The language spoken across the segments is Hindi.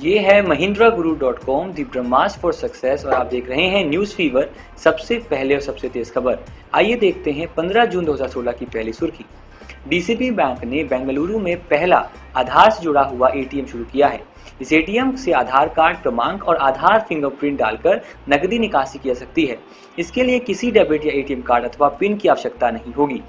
ये है mahindra.guru.com, the Brahmastra for success, और आप देख रहे हैं न्यूज़ फीवर, सबसे पहले और सबसे तेज खबर। आइए देखते हैं 15 जून 2016 की पहली सुर्खी। डीसीबी बैंक ने बेंगलुरु में पहला आधार से जुड़ा हुआ एटीएम शुरू किया है। इस एटीएम से आधार कार्ड क्रमांक और आधार फिंगरप्रिंट डालकर नकदी निकासी की जा सकती है। इसके लिए किसी डेबिट या एटीएम कार्ड अथवा पिन की आवश्यकता नहीं होगी।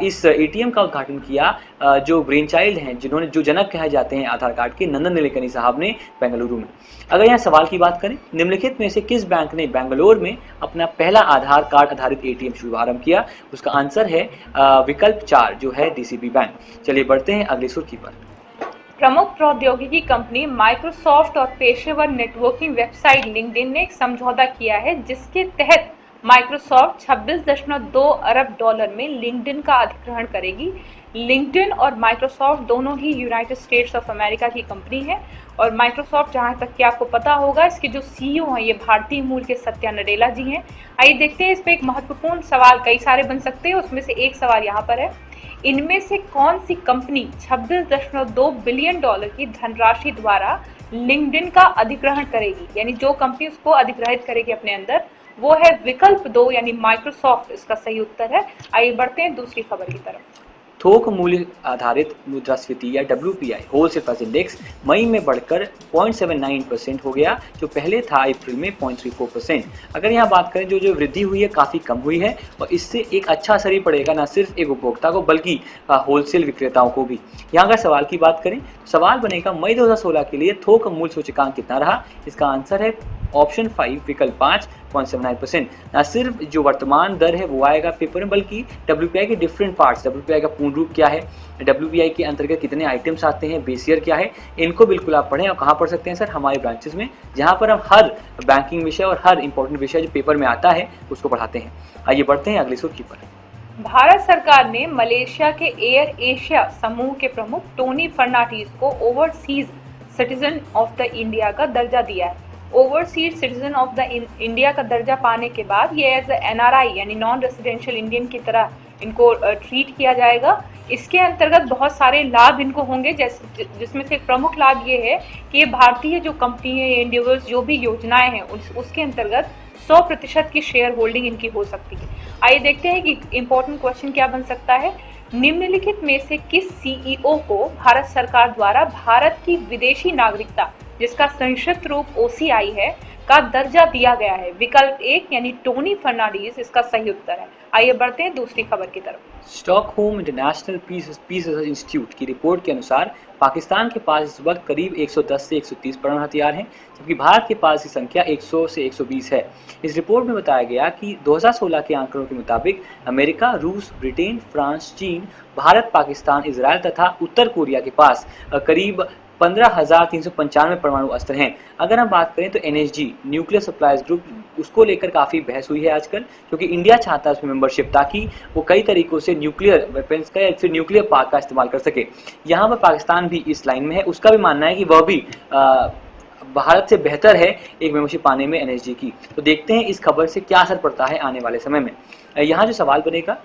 इस एटीएम का उद्घाटन किया जो ब्रेन चाइल्ड हैं, जिन्होंने जो जनक कहे जाते हैं आधार कार्ड के, नंदन नीलेकनी साहब ने बेंगलुरु में। अगर यहाँ सवाल की बात करें, निम्नलिखित में से किस बैंक ने बेंगलोर में अपना पहला आधार कार्ड आधारित एटीएम शुभारंभ किया? उसका आंसर है विकल्प 4 जो है डीसीबी बैंक। चलिए बढ़ते हैं अगली सुर्खी पर। प्रमुख प्रौद्योगिकी कंपनी माइक्रोसॉफ्ट और पेशेवर नेटवर्किंग वेबसाइट लिंक्डइन ने एक समझौता किया है, जिसके तहत माइक्रोसॉफ्ट 26.2 अरब डॉलर में लिंक्डइन का अधिग्रहण करेगी। लिंक्डइन और माइक्रोसॉफ्ट दोनों ही यूनाइटेड स्टेट्स ऑफ अमेरिका की कंपनी है, और माइक्रोसॉफ्ट, जहां तक कि आपको पता होगा, इसके जो सीईओ हैं ये भारतीय मूल के सत्या नडेला जी हैं। आइए देखते हैं, इस पर एक महत्वपूर्ण सवाल, कई सारे बन सकते हैं, उसमें से एक सवाल यहाँ पर है, इनमें से कौन सी कंपनी 26.2 बिलियन डॉलर की धनराशि द्वारा लिंक्डइन का अधिग्रहण करेगी? यानी जो कंपनी उसको अधिग्रहित करेगी अपने अंदर, वो है विकल्प 2 यानी माइक्रोसॉफ्ट। इसका सही उत्तर है। आइए बढ़ते हैं दूसरी खबर की तरफ। थोक मूल्य आधारित मुद्रास्फीति या WPI होलसेल प्राइस इंडेक्स मई में बढ़कर 0.79% हो गया, जो पहले था अप्रैल में 0.34%। अगर यहाँ बात करें, जो वृद्धि हुई है काफ़ी कम हुई है, और इससे एक अच्छा असर ही पड़ेगा न सिर्फ एक उपभोक्ता को बल्कि होलसेल विक्रेताओं को भी। यहाँ अगर सवाल की बात करें, सवाल बनेगा मई 2016 के लिए थोक मूल्य सूचकांक कितना रहा? इसका आंसर है ऑप्शन 5 विकल्प 5 0.79%। न सिर्फ जो वर्तमान दर है वो आएगा पेपर में, बल्कि WPI के डिफरेंट पार्ट्स, WPI का पूर्ण रूप क्या है, WPI के अंतर्गत कितने आइटम्स आते हैं, बेस ईयर क्या है, इनको बिल्कुल आप पढ़ें। और कहाँ पढ़ सकते हैं सर? हमारे ब्रांचेस में, जहाँ पर हम हर बैंकिंग विषय और हर इंपॉर्टेंट विषय जो पेपर में आता है उसको पढ़ाते हैं। आइए बढ़ते हैं अगली सुर्खी पर। भारत सरकार ने मलेशिया के एयर एशिया समूह के प्रमुख टोनी फर्नांडीज को overseas citizen of the India का दर्जा दिया है। Overseas citizen of the India का दर्जा पाने के बाद ये एज NRI यानी नॉन रेसिडेंशियल इंडियन की तरह इनको ट्रीट किया जाएगा। इसके अंतर्गत बहुत सारे लाभ इनको होंगे, जिसमें से एक प्रमुख लाभ ये है कि ये भारतीय जो कंपनी है, इंडिविजुअल्स जो भी योजनाएं हैं उसके अंतर्गत 100% की शेयर होल्डिंग इनकी हो सकती है। आइए देखते हैं कि इंपॉर्टेंट क्वेश्चन क्या बन सकता है। निम्नलिखित में से किस CEO को भारत सरकार द्वारा भारत की विदेशी नागरिकता, जिसका संक्षिप्त रूप OCI है, का दर्जा दिया गया है? विकल्प 1 यानी टोनी फर्नांडीज इसका सही उत्तर है। आइए बढ़ते हैं दूसरी खबर की तरफ। Stockholm International Peace Research Institute की रिपोर्ट के अनुसार पाकिस्तान के पास इस वक्त करीब 110 से 130 परमाणु हथियार हैं, जबकि भारत के पास की संख्या 100 से 120 है। इस रिपोर्ट में बताया गया कि 2016 के आंकड़ों के मुताबिक अमेरिका, रूस, ब्रिटेन, फ्रांस, चीन, भारत, पाकिस्तान, इजराइल तथा उत्तर कोरिया के पास करीब 15,395 परमाणु अस्त्र हैं। अगर हम बात करें तो NSG न्यूक्लियर सप्लाईज ग्रुप, उसको लेकर काफ़ी बहस हुई है आजकल, क्योंकि इंडिया चाहता है उसमें मेंबरशिप, ताकि वो कई तरीकों से न्यूक्लियर वेपन्स का या फिर न्यूक्लियर पार्क का इस्तेमाल कर सके। यहाँ पर पाकिस्तान भी इस लाइन में है। उसका भी मानना है कि वह भी भारत से बेहतर है एक मेंबरशिप पाने में NSG की। तो देखते हैं इस खबर से क्या असर पड़ता है आने वाले समय में। यहाँ जो सवाल बनेगा,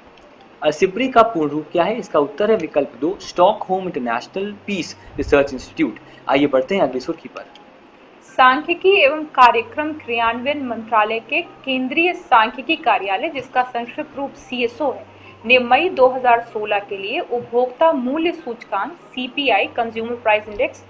सिप्री का पूर्ण रूप क्या है? इसका उत्तर है विकल्प 2 Stockholm International Peace Research Institute. आइए बढ़ते हैं अगली सुर्खी पर। सांख्यिकी एवं कार्यक्रम क्रियान्वयन मंत्रालय के केंद्रीय सांख्यिकी कार्यालय, जिसका संक्षिप्त रूप CSO है, ने मई 2016 के लिए उपभोक्ता मूल्य सूचकांक CPI कंज्यूमर प्राइस इंडेक्स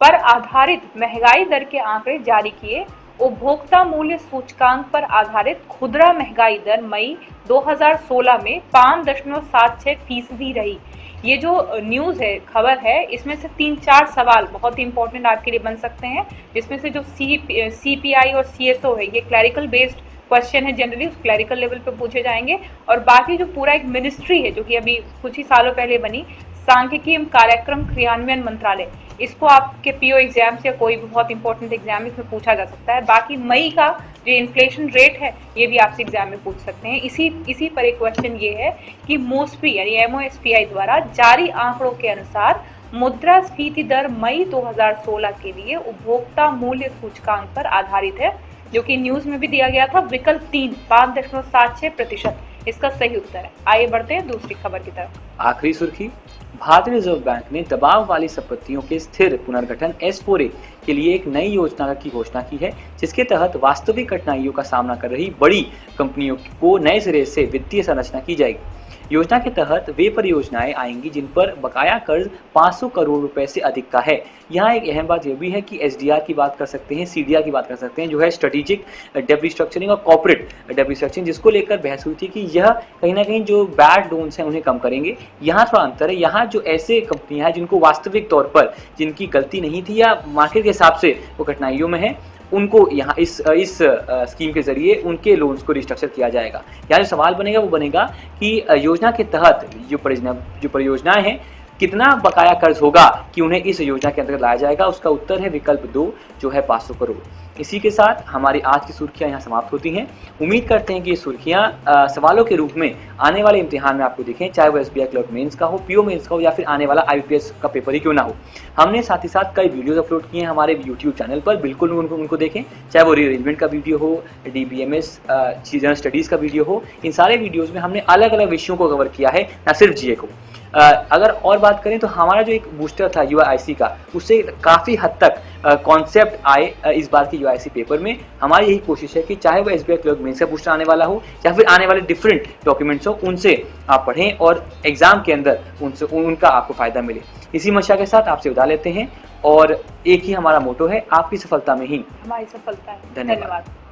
पर आधारित महंगाई दर के आंकड़े जारी किए। उपभोक्ता मूल्य सूचकांक पर आधारित खुदरा महंगाई दर मई 2016 में 5.76% रही। ये जो न्यूज़ है, खबर है, इसमें से 3-4 सवाल बहुत ही इंपॉर्टेंट आपके लिए बन सकते हैं, जिसमें से जो CPI और CSO है, ये क्लैरिकल बेस्ड क्वेश्चन है, जनरली उस क्लैरिकल लेवल पे पूछे जाएंगे। और बाकी जो पूरा एक मिनिस्ट्री है जो कि अभी कुछ ही सालों पहले बनी, सांख्यिकी एवं कार्यक्रम क्रियान्वयन मंत्रालय, इसको आपके PO एग्जाम से कोई भी बहुत इंपॉर्टेंट एग्जाम इसमें पूछा जा सकता है। बाकी मई का जो इन्फ्लेशन रेट है ये भी आपसे एग्जाम में पूछ सकते हैं। इसी पर एक क्वेश्चन ये है कि MOSPI यानी MOSPI द्वारा जारी आंकड़ों के अनुसार मुद्रास्फीति दर मई 2016 के लिए उपभोक्ता मूल्य सूचकांक पर आधारित है, जो कि न्यूज में भी दिया गया था। विकल्प 3 5.76%। इसका सही उत्तर है। आइए बढ़ते हैं दूसरी खबर की तरफ। आखिरी सुर्खी, भारतीय रिजर्व बैंक ने दबाव वाली संपत्तियों के स्थिर पुनर्गठन S4A के लिए एक नई योजना की घोषणा की है, जिसके तहत वास्तविक कठिनाइयों का सामना कर रही बड़ी कंपनियों को नए सिरे से वित्तीय संरचना की जाएगी। योजना के तहत वे परियोजनाएं आएंगी जिन पर बकाया कर्ज 500 करोड़ रुपए से अधिक का है। यहाँ एक अहम बात यह भी है कि SDR की बात कर सकते हैं, CDR की बात कर सकते हैं, जो है स्ट्रेटेजिक डेब्ट रिस्ट्रक्चरिंग और कॉर्पोरेट डेब्ट रिस्ट्रक्चरिंग, जिसको लेकर बहस हुई थी कि यह कहीं ना कहीं जो बैड लोन्स हैं उन्हें कम करेंगे। यहाँ थोड़ा अंतर है, यहाँ जो ऐसे कंपनियां हैं जिनको वास्तविक तौर पर जिनकी गलती नहीं थी या मार्केट के हिसाब से वो कठिनाइयों में है, उनको यहाँ इस स्कीम के जरिए उनके लोन्स को रिस्ट्रक्चर किया जाएगा। यहाँ जो सवाल बनेगा वो बनेगा कि योजना के तहत जो परियोजनाएं हैं कितना बकाया कर्ज होगा कि उन्हें इस योजना के अंतर्गत लाया जाएगा। उसका उत्तर है विकल्प 2 जो है 500 करोड़। इसी के साथ हमारी आज की सुर्खियां यहाँ समाप्त होती हैं। उम्मीद करते हैं कि ये सुर्खियां सवालों के रूप में आने वाले इम्तिहान में आपको दिखें, चाहे वो SBI क्लर्क मेंस का हो, PO मेंस का हो या फिर आने वाला IBPS का पेपर ही क्यों ना हो। हमने साथ ही साथ कई वीडियोस अपलोड किए हैं हमारे YouTube चैनल पर, बिल्कुल उनको देखें, चाहे वो रीअरेंजमेंट का वीडियो हो, DBMS जनरल स्टडीज़ का वीडियो हो। इन सारे वीडियोज़ में हमने अलग अलग विषयों को कवर किया है, न सिर्फ GA को। अगर और बात करें तो हमारा जो एक बूस्टर था UIC का, उससे काफ़ी हद तक कॉन्सेप्ट आए इस बार की UIC पेपर में। हमारी यही कोशिश है कि चाहे वो SBI क्लर्क मेंस का बूस्टर आने वाला हो या फिर आने वाले डिफरेंट डॉक्यूमेंट्स हो, उनसे आप पढ़ें और एग्जाम के अंदर उनका आपको फ़ायदा मिले। इसी मंशा के साथ आपसे विदा लेते हैं और एक ही हमारा मोटो है, आपकी सफलता में ही हमारी सफलता है। धन्यवाद। धन्यवाद।